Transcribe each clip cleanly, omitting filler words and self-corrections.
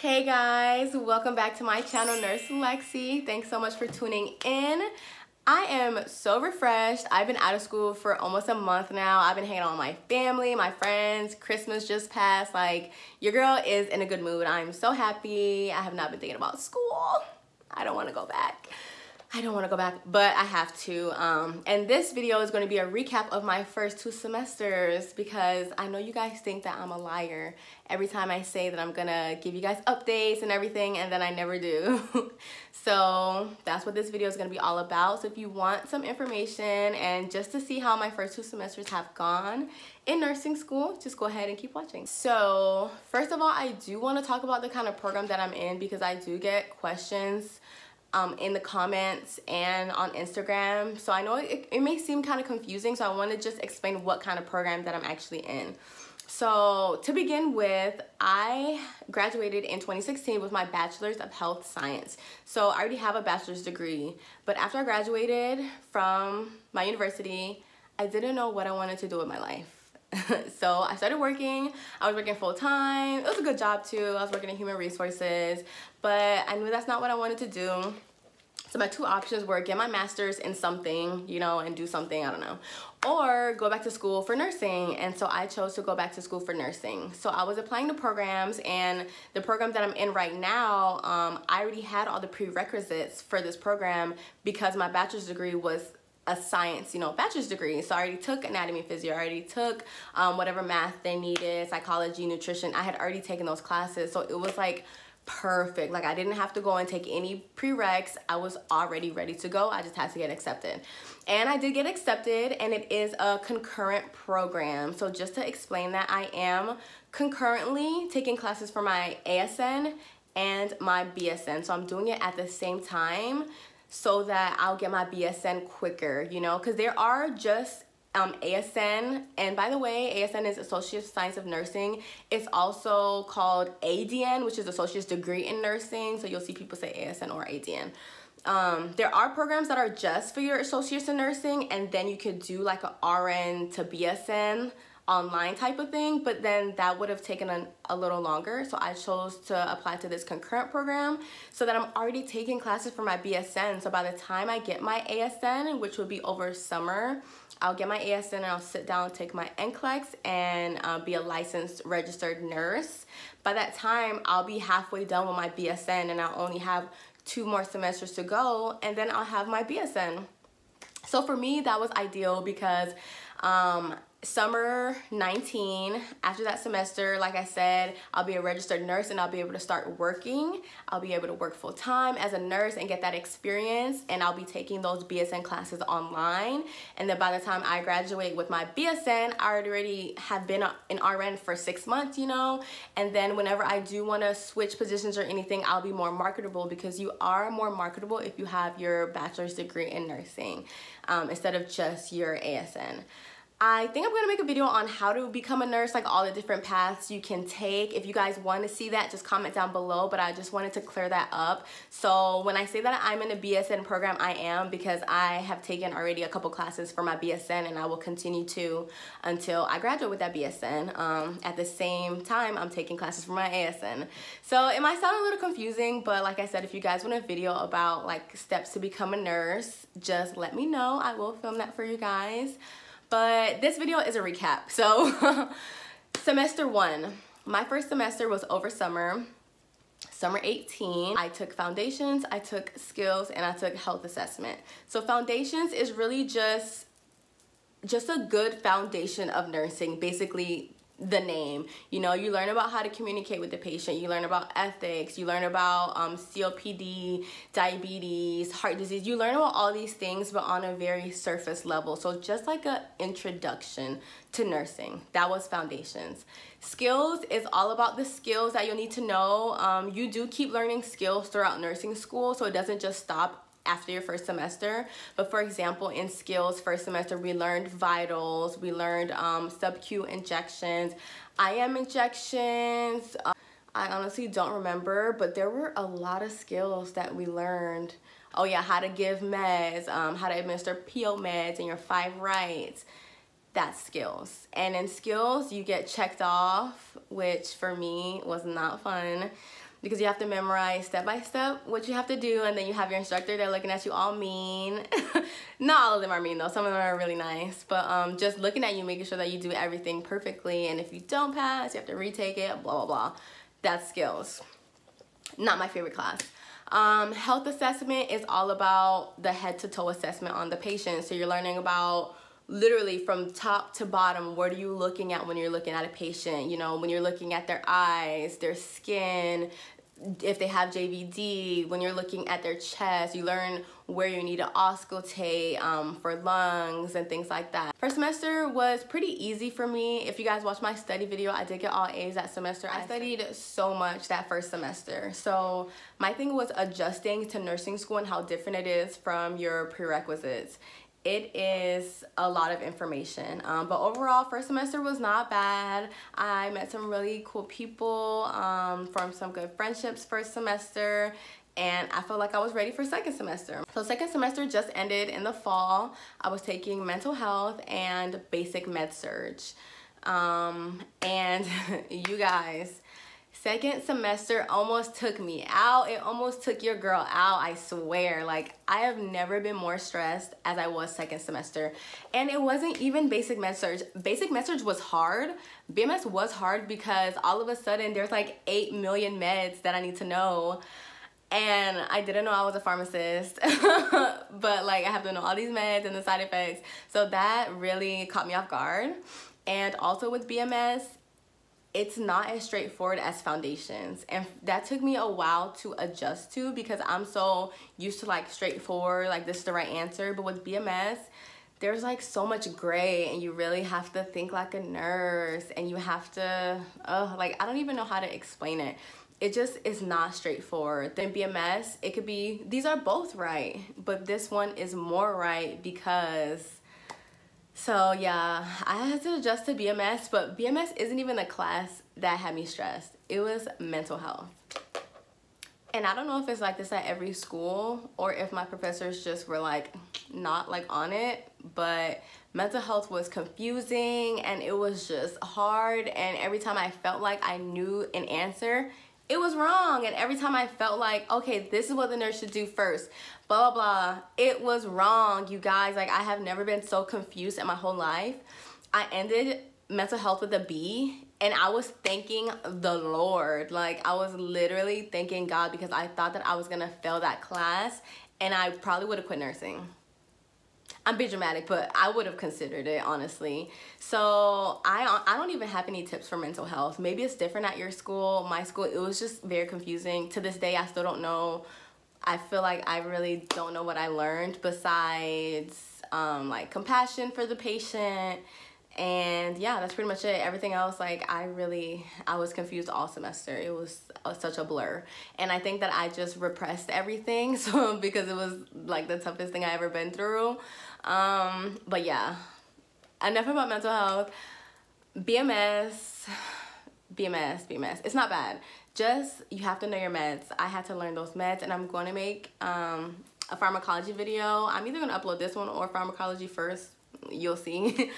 Hey guys, welcome back to my channel, Nurse Lexi. Thanks so much for tuning in. I am so refreshed. I've been out of school for almost a month now. I've been hanging out with my family, my friends. Christmas just passed. Like, your girl is in a good mood. I'm so happy. I have not been thinking about school. I don't want to go back. But I have to. And this video is going to be a recap of my first 2 semesters because I know you guys think that I'm a liar every time I say that I'm going to give you guys updates and everything, and then I never do. So that's what this video is going to be all about. So if you want some information and just to see how my first 2 semesters have gone in nursing school, just go ahead and keep watching. So first of all, I do want to talk about the kind of program that I'm in because I do get questions in the comments and on Instagram. So I know it may seem kind of confusing, so I want to just explain what kind of program that I'm actually in. So to begin with, I graduated in 2016 with my Bachelor's of Health Science. So I already have a bachelor's degree, but after I graduated from my university, I didn't know what I wanted to do with my life. So I started working. I was working full-time. It was a good job too. I was working in human resources, but I knew that's not what I wanted to do. So my 2 options were get my master's in something, you know, and do something, I don't know, or go back to school for nursing. And so I chose to go back to school for nursing. So I was applying to programs, and the program that I'm in right now, I already had all the prerequisites for this program because my bachelor's degree was a science, you know, bachelor's degree. So I already took anatomy, physio, I already took whatever math they needed, psychology, nutrition. I had already taken those classes. So it was like perfect. Like, I didn't have to go and take any prereqs. I was already ready to go. I just had to get accepted. And I did get accepted, and it is a concurrent program. So just to explain that, I am concurrently taking classes for my ASN and my BSN. So I'm doing it at the same time so that I'll get my BSN quicker, you know, because there are just ASN, and by the way, ASN is Associate of Science of Nursing. It's also called ADN, which is Associate's Degree in Nursing. So you'll see people say ASN or ADN. There are programs that are just for your Associates in Nursing, and then you could do like a RN to BSN online type of thing, but then that would have taken a little longer. So I chose to apply to this concurrent program so that I'm already taking classes for my BSN. So by the time I get my ASN, which will be over summer, I'll get my ASN and I'll sit down and take my NCLEX and be a licensed registered nurse. By that time, I'll be halfway done with my BSN, and I'll only have 2 more semesters to go, and then I'll have my BSN. So for me, that was ideal because summer 19, after that semester, like I said, I'll be a registered nurse and I'll be able to start working. I'll be able to work full-time as a nurse and get that experience, and I'll be taking those BSN classes online. And then by the time I graduate with my BSN, I already have been an RN for 6 months, you know, and then whenever I do want to switch positions or anything, I'll be more marketable because you are more marketable if you have your bachelor's degree in nursing instead of just your ASN. I think I'm going to make a video on how to become a nurse, like all the different paths you can take. If you guys want to see that, just comment down below, but I just wanted to clear that up. So when I say that I'm in a BSN program, I am, because I have taken already a couple classes for my BSN, and I will continue to until I graduate with that BSN. At the same time, I'm taking classes for my ASN. So it might sound a little confusing, but like I said, if you guys want a video about like steps to become a nurse, just let me know. I will film that for you guys. But this video is a recap. So semester 1, my first semester was over summer 18. I took foundations, I took skills, and I took health assessment. So foundations is really just a good foundation of nursing, basically the name. You know, you learn about how to communicate with the patient, you learn about ethics, you learn about COPD, diabetes, heart disease. You learn about all these things, but on a very surface level. So just like an introduction to nursing. That was foundations. Skills is all about the skills that you'll need to know. You do keep learning skills throughout nursing school, so it doesn't just stop after your first semester. But for example, in skills first semester, we learned vitals, we learned sub-Q injections, IM injections. I honestly don't remember, but there were a lot of skills that we learned. Oh yeah, how to give meds, how to administer PO meds and your 5 rights. That's skills. And in skills, you get checked off, which for me was not fun. because you have to memorize step by step what you have to do, and then you have your instructor, they're looking at you all mean. Not all of them are mean though, some of them are really nice, but just looking at you, making sure that you do everything perfectly, and if you don't pass, you have to retake it, blah, blah, blah. That's skills. Not my favorite class. Health assessment is all about the head to toe assessment on the patient. So you're learning about literally from top to bottom, what are you looking at when you're looking at a patient? You know, when you're looking at their eyes, their skin, if they have JVD, when you're looking at their chest, you learn where you need to auscultate for lungs and things like that. First semester was pretty easy for me. If you guys watch my study video, I did get all A's that semester. I studied so much that first semester. So my thing was adjusting to nursing school and how different it is from your prerequisites. It is a lot of information, but overall first semester was not bad. I met some really cool people, formed some good friendships first semester, and I felt like I was ready for second semester. So second semester just ended in the fall. I was taking mental health and basic med surg, and you guys, second semester almost took me out. It almost took your girl out, I swear. Like, I have never been more stressed as I was second semester. And it wasn't even basic med surg. Basic med surg was hard. BMS was hard because all of a sudden there's like 8 million meds that I need to know. And I didn't know I was a pharmacist, but like I have to know all these meds and the side effects. So that really caught me off guard. And also with BMS, it's not as straightforward as foundations, and that took me a while to adjust to because I'm so used to like straightforward, like this is the right answer. But with BMS, there's like so much gray, and you really have to think like a nurse, and you have to like, I don't even know how to explain it. It just is not straightforward. Then BMS, it could be these are both right, but this one is more right because. So yeah, I had to adjust to BMS, but BMS isn't even the class that had me stressed. It was mental health. And I don't know if it's like this at every school or if my professors just were like not like on it, but mental health was confusing and it was just hard, and every time I felt like I knew an answer, it was wrong. And every time I felt like, okay, this is what the nurse should do first, blah, blah, blah, it was wrong, you guys. Like, I have never been so confused in my whole life. I ended mental health with a B, and I was thanking the Lord. Like, I was literally thanking God because I thought that I was gonna fail that class, and I probably would have quit nursing. I'm being dramatic, but I would have considered it, honestly. So I don't even have any tips for mental health. Maybe it's different at your school. My school, it was just very confusing. To this day, I still don't know. I feel like I really don't know what I learned besides like compassion for the patient. And yeah, that's pretty much it. Everything else, like I was confused all semester. It was such a blur. And I think that I just repressed everything, so because it was like the toughest thing I ever been through. But yeah, enough about mental health. BMS, it's not bad. Just, you have to know your meds. I had to learn those meds, and I'm going to make a pharmacology video. I'm either going to upload this one or pharmacology first. You'll see.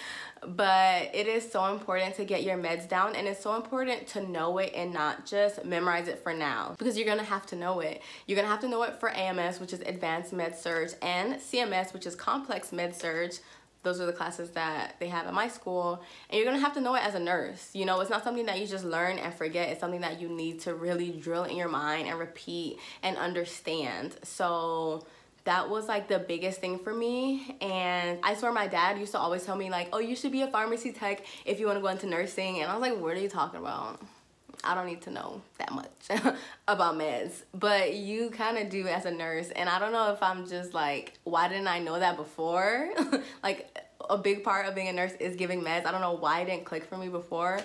But it is so important to get your meds down, and it's so important to know it and not just memorize it for now, because you're gonna have to know it. You're gonna have to know it for AMS, which is advanced med surg, and CMS, which is complex med surg. Those are the classes that they have at my school, and you're gonna have to know it as a nurse. You know, it's not something that you just learn and forget. It's something that you need to really drill in your mind and repeat and understand. So that was like the biggest thing for me. And I swear my dad used to always tell me like, oh, you should be a pharmacy tech if you want to go into nursing. And I was like, what are you talking about? I don't need to know that much about meds, but you kind of do as a nurse. And I don't know if I'm just like, why didn't I know that before? Like, a big part of being a nurse is giving meds. I don't know why it didn't click for me before.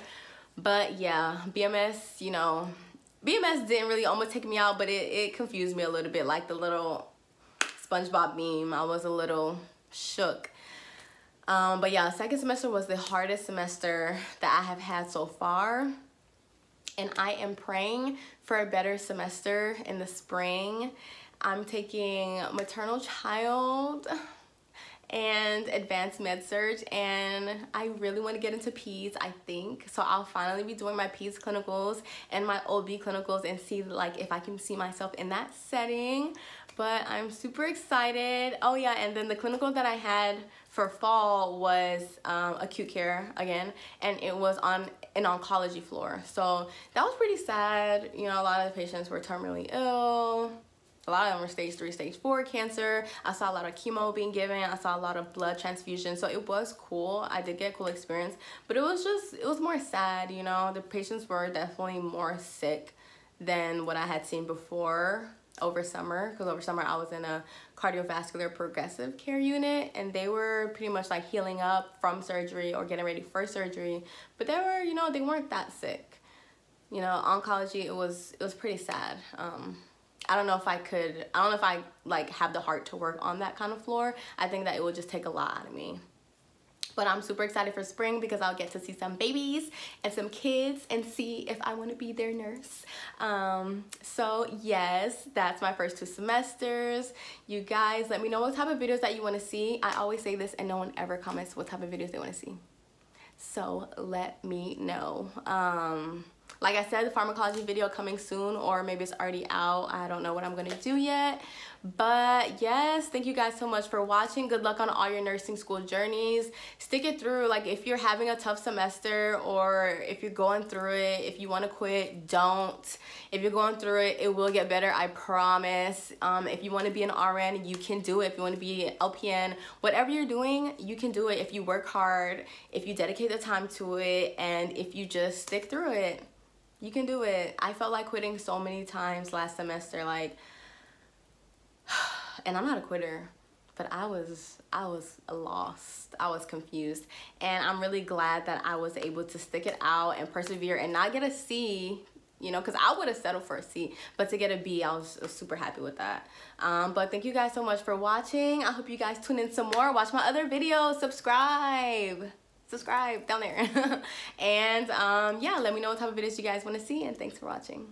But yeah, BMS, you know, BMS didn't really almost take me out, but it confused me a little bit, like the little SpongeBob meme. I was a little shook. But yeah, second semester was the hardest semester that I have had so far. And I am praying for a better semester in the spring. I'm taking maternal child, and advanced med surg, and I really want to get into peds, I think. So I'll finally be doing my peds clinicals and my OB clinicals and see like if I can see myself in that setting. But I'm super excited. Oh yeah, and then the clinical that I had for fall was acute care again, and it was on an oncology floor. So that was pretty sad. You know, a lot of the patients were terminally ill. A lot of them were stage 3, stage 4 cancer. I saw a lot of chemo being given. I saw a lot of blood transfusion. So it was cool. I did get a cool experience, but it was more sad, you know. The patients were definitely more sick than what I had seen before over summer, because over summer I was in a cardiovascular progressive care unit, and they were pretty much like healing up from surgery or getting ready for surgery, but they were, you know, they weren't that sick. You know, oncology, it was pretty sad. I don't know if I like have the heart to work on that kind of floor. I think that it would just take a lot out of me. But I'm super excited for spring because I'll get to see some babies and some kids and see if I want to be their nurse. So yes, that's my first 2 semesters. You guys, let me know what type of videos that you want to see. I always say this and no one ever comments what type of videos they want to see. So let me know. Like I said, the pharmacology video coming soon, or maybe it's already out. I don't know what I'm gonna do yet. But yes, thank you guys so much for watching. Good luck on all your nursing school journeys. Stick it through. Like if you're having a tough semester, or if you're going through it, if you wanna quit, don't. If you're going through it, it will get better, I promise. If you wanna be an RN, you can do it. If you wanna be an LPN, whatever you're doing, you can do it if you work hard, if you dedicate the time to it, and if you just stick through it. You can do it. I felt like quitting so many times last semester, like, and I'm not a quitter, but I was lost. I was confused, and I'm really glad that I was able to stick it out and persevere and not get a C, you know, because I would have settled for a C, but to get a B, I was super happy with that. But thank you guys so much for watching. I hope you guys tune in some more. Watch my other videos. Subscribe down there. And yeah, let me know what type of videos you guys want to see, and thanks for watching.